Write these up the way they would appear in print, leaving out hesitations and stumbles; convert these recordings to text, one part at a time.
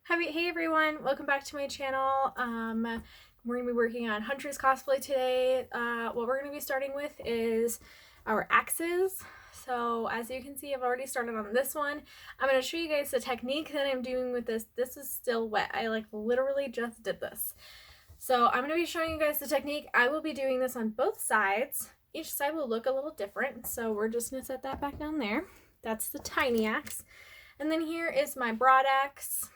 Hey everyone, welcome back to my channel. We're going to be working on Huntress cosplay today. What we're going to be starting with is our axes. So as you can see, I've already started on this one. I'm going to show you guys the technique that I'm doing with this. This is still wet. I literally just did this. So I'm going to be showing you guys the technique. I will be doing this on both sides. Each side will look a little different. So we're just going to set that back down there. That's the tiny axe. And then here is my broad axe.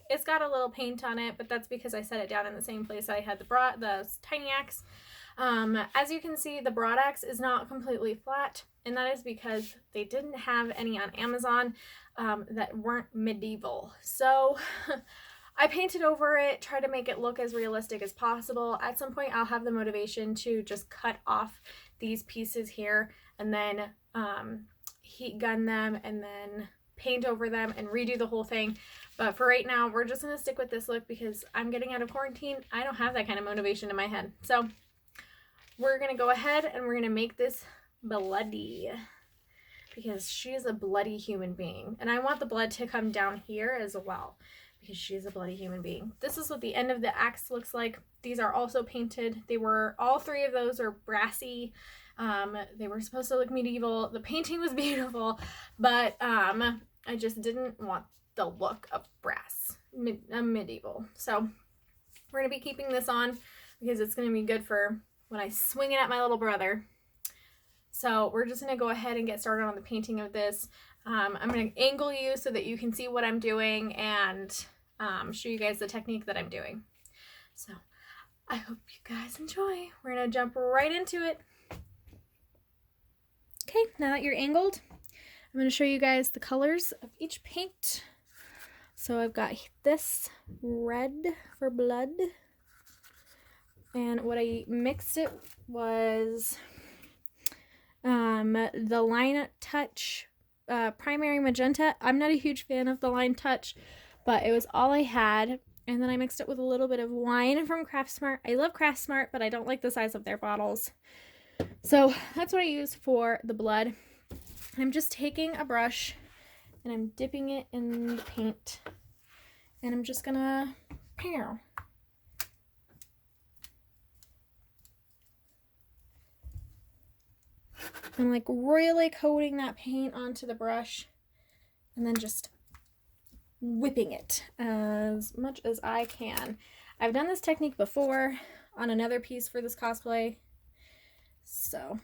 It's got a little paint on it, but that's because I set it down in the same place I had the tiny axe. As you can see, the broad axe is not completely flat, and that is because they didn't have any on Amazon that weren't medieval. So I painted over it, tried to make it look as realistic as possible. At some point, I'll have the motivation to just cut off these pieces here and then heat gun them and then paint over them and redo the whole thing. But for right now, we're just going to stick with this look because I'm getting out of quarantine. I don't have that kind of motivation in my head. So we're going to go ahead and we're going to make this bloody because she is a bloody human being. And I want the blood to come down here as well because she's a bloody human being. This is what the end of the axe looks like. These are also painted. All three of those are brassy. They were supposed to look medieval. The painting was beautiful, but I just didn't want the look of brass, medieval. So we're going to be keeping this on because it's going to be good for when I swing it at my little brother. So we're just going to go ahead and get started on the painting of this. I'm going to angle you so that you can see what I'm doing and show you guys the technique that I'm doing. So I hope you guys enjoy. We're going to jump right into it. Okay, now that you're angled, I'm going to show you guys the colors of each paint. So I've got this red for blood, and what I mixed it was the Line Touch primary magenta. I'm not a huge fan of the Line Touch, but it was all I had. And then I mixed it with a little bit of wine from Craft Smart. I love Craft Smart, but I don't like the size of their bottles. So that's what I used for the blood. I'm just taking a brush and I'm dipping it in the paint. And I'm just gonna pow. I'm like really coating that paint onto the brush and then just whipping it as much as I can. I've done this technique before on another piece for this cosplay. So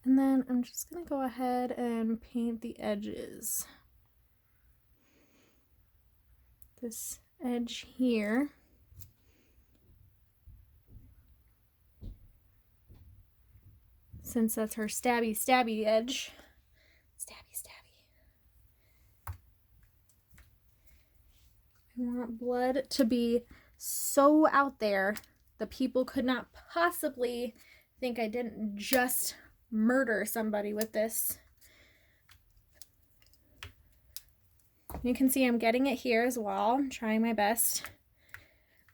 and then I'm just going to go ahead and paint the edges. This edge here. Since that's her stabby edge. Stabby. I want blood to be so out there the people could not possibly think I didn't just murder somebody with this. You can see I'm getting it here as well. I'm trying my best.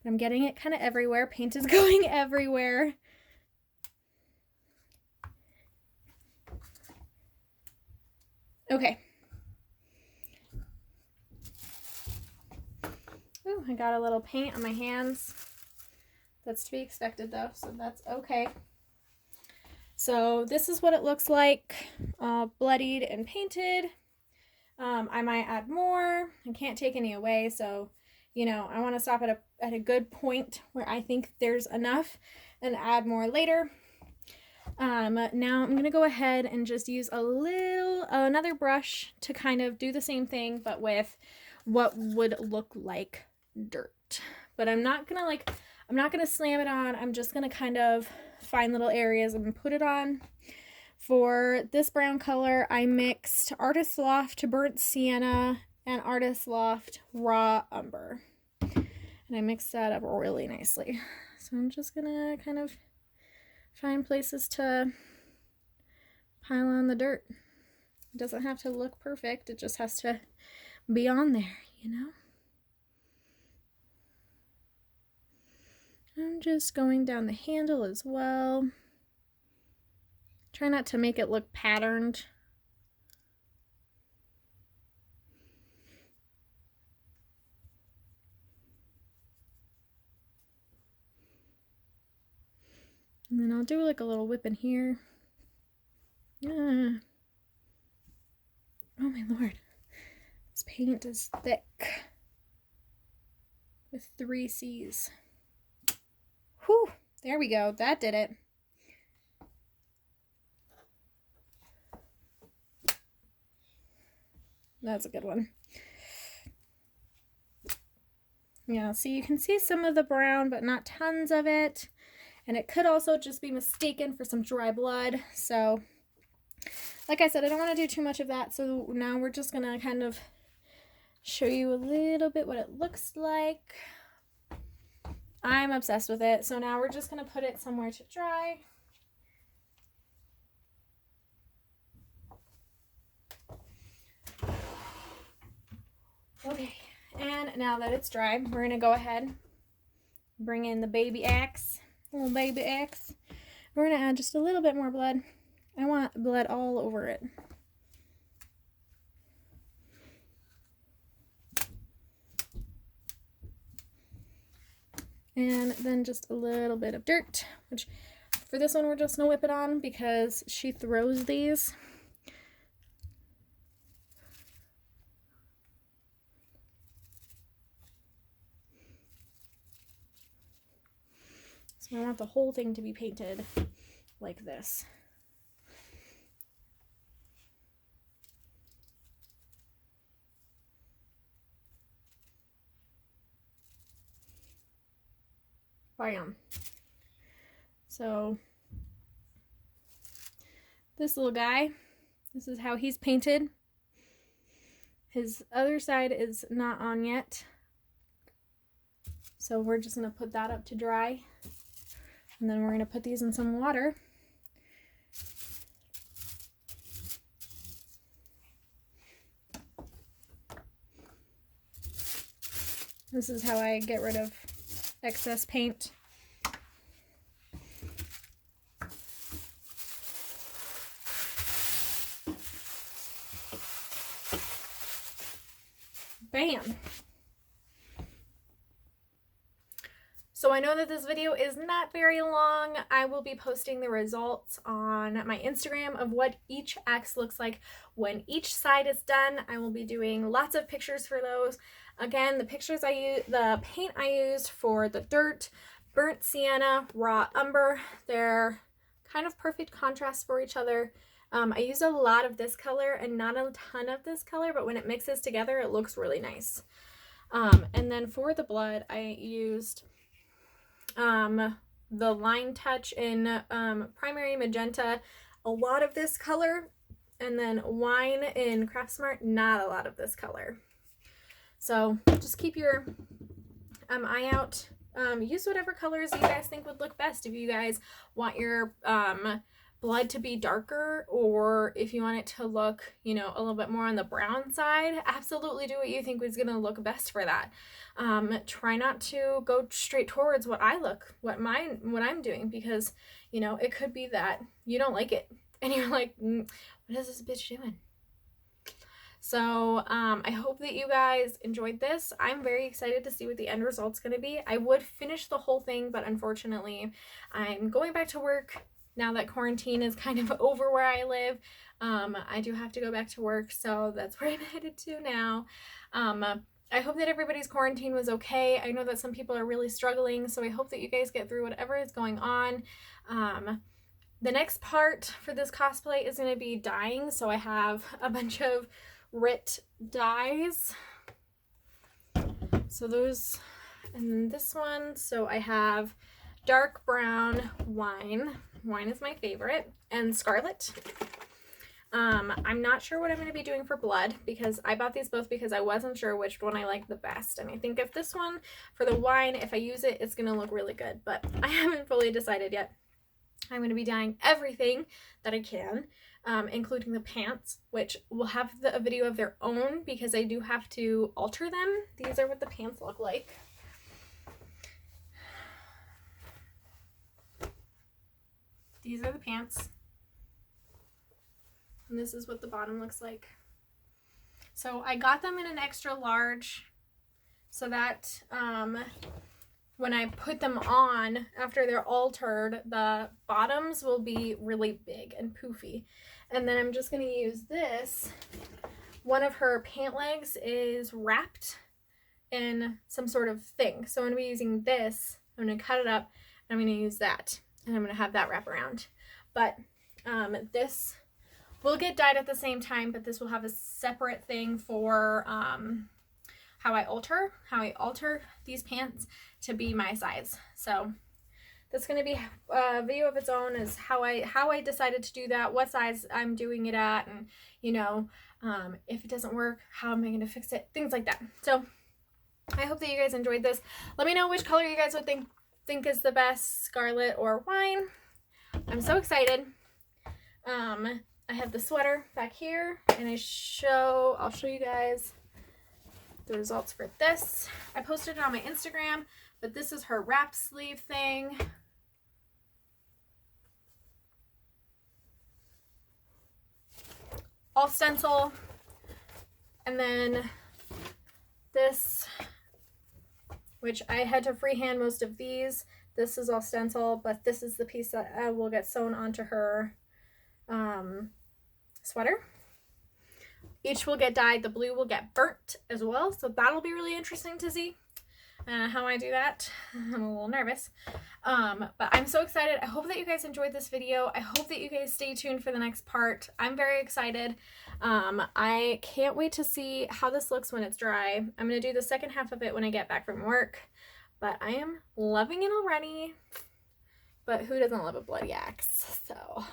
But I'm getting it kind of everywhere. Paint is going everywhere. Okay. Ooh, I got a little paint on my hands. That's to be expected though, so that's okay. So this is what it looks like, bloodied and painted. I might add more. I can't take any away, so you know I want to stop at a good point where I think there's enough and add more later. Now I'm gonna go ahead and just use another brush to kind of do the same thing, but with what would look like dirt. But I'm not gonna slam it on. I'm just gonna kind of find little areas and put it on. For this brown color, I mixed Artist Loft Burnt Sienna and Artist Loft Raw Umber. And I mixed that up really nicely. So So I'm just gonna kind of find places to pile on the dirt. It doesn't have to look perfect, it just has to be on there, you know? I'm just going down the handle as well. Try not to make it look patterned. And then I'll do like a little whip in here. Oh my lord. This paint is thick. With 3 C's. Whew, there we go. That did it. That's a good one. Yeah, so you can see some of the brown, but not tons of it. And it could also just be mistaken for some dry blood. So, like I said, I don't want to do too much of that. So now we're just going to kind of show you a little bit what it looks like. I'm obsessed with it. So now we're just going to put it somewhere to dry. Okay, and now that it's dry, we're going to go ahead, bring in the baby axe, little baby axe. We're going to add just a little bit more blood. I want blood all over it. And then just a little bit of dirt, which for this one we're just going to whip it on because she throws these. So I want the whole thing to be painted like this. Bam. So this little guy, this is how he's painted. His other side is not on yet. So we're just going to put that up to dry. And then we're going to put these in some water. This is how I get rid of excess paint. Bam! So I know that this video is not very long. I will be posting the results on my Instagram of what each axe looks like when each side is done. I will be doing lots of pictures for those. Again, the paint I used for the dirt, burnt sienna, raw umber, they're kind of perfect contrast for each other. I used a lot of this color and not a ton of this color, but when it mixes together, it looks really nice. And then for the blood, I used the line touch in primary magenta, a lot of this color, and then wine in Craftsmart, not a lot of this color. So just keep your eye out. Use whatever colors you guys think would look best. If you guys want your blood to be darker, or if you want it to look, you know, a little bit more on the brown side, absolutely do what you think is going to look best for that. Try not to go straight towards what I'm doing, because, you know, it could be that you don't like it and you're like, what is this bitch doing? So I hope that you guys enjoyed this. I'm very excited to see what the end result's going to be. I would finish the whole thing, but unfortunately I'm going back to work now that quarantine is kind of over where I live. I do have to go back to work, so that's where I'm headed to now. I hope that everybody's quarantine was okay. I know that some people are really struggling, so I hope that you guys get through whatever is going on. The next part for this cosplay is going to be dyeing, so I have a bunch of Rit dyes. So those, and this one, so I have dark brown wine. Wine is my favorite, and scarlet. I'm not sure what I'm going to be doing for blood because I bought these both because I wasn't sure which one I liked the best. And I think if this one for the wine, if I use it, it's going to look really good, but I haven't fully decided yet. I'm going to be dyeing everything that I can, including the pants, which will have a video of their own because I do have to alter them. These are what the pants look like. These are the pants. And this is what the bottom looks like. So I got them in an extra large so that when I put them on after they're altered, the bottoms will be really big and poofy. And then I'm just going to use this. One of her pant legs is wrapped in some sort of thing. So I'm going to be using this. I'm going to cut it up and I'm going to use that. And I'm going to have that wrap around. But this will get dyed at the same time, but this will have a separate thing for how I alter these pants to be my size. So that's going to be a video of its own, is how I decided to do that, what size I'm doing it at, and you know, if it doesn't work, how am I going to fix it, things like that. So I hope that you guys enjoyed this. Let me know which color you guys would think is the best, scarlet or wine. I'm so excited. I have the sweater back here, and I'll show you guys the results for this. I posted it on my Instagram, but this is her wrap sleeve thing. All stencil. And then this, which I had to freehand most of these. This is all stencil, but this is the piece that will get sewn onto her sweater. Each will get dyed. The blue will get burnt as well, so that'll be really interesting to see how I do that. I'm a little nervous, but I'm so excited. I hope that you guys enjoyed this video. I hope that you guys stay tuned for the next part. I'm very excited. I can't wait to see how this looks when it's dry. I'm going to do the second half of it when I get back from work, but I am loving it already. But who doesn't love a bloody axe? So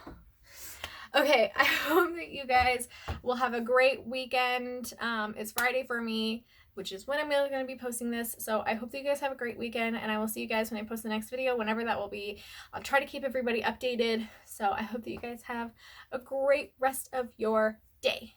okay, I hope that you guys will have a great weekend. It's Friday for me, which is when I'm really going to be posting this. So I hope that you guys have a great weekend, and I will see you guys when I post the next video, whenever that will be. I'll try to keep everybody updated. So I hope that you guys have a great rest of your day.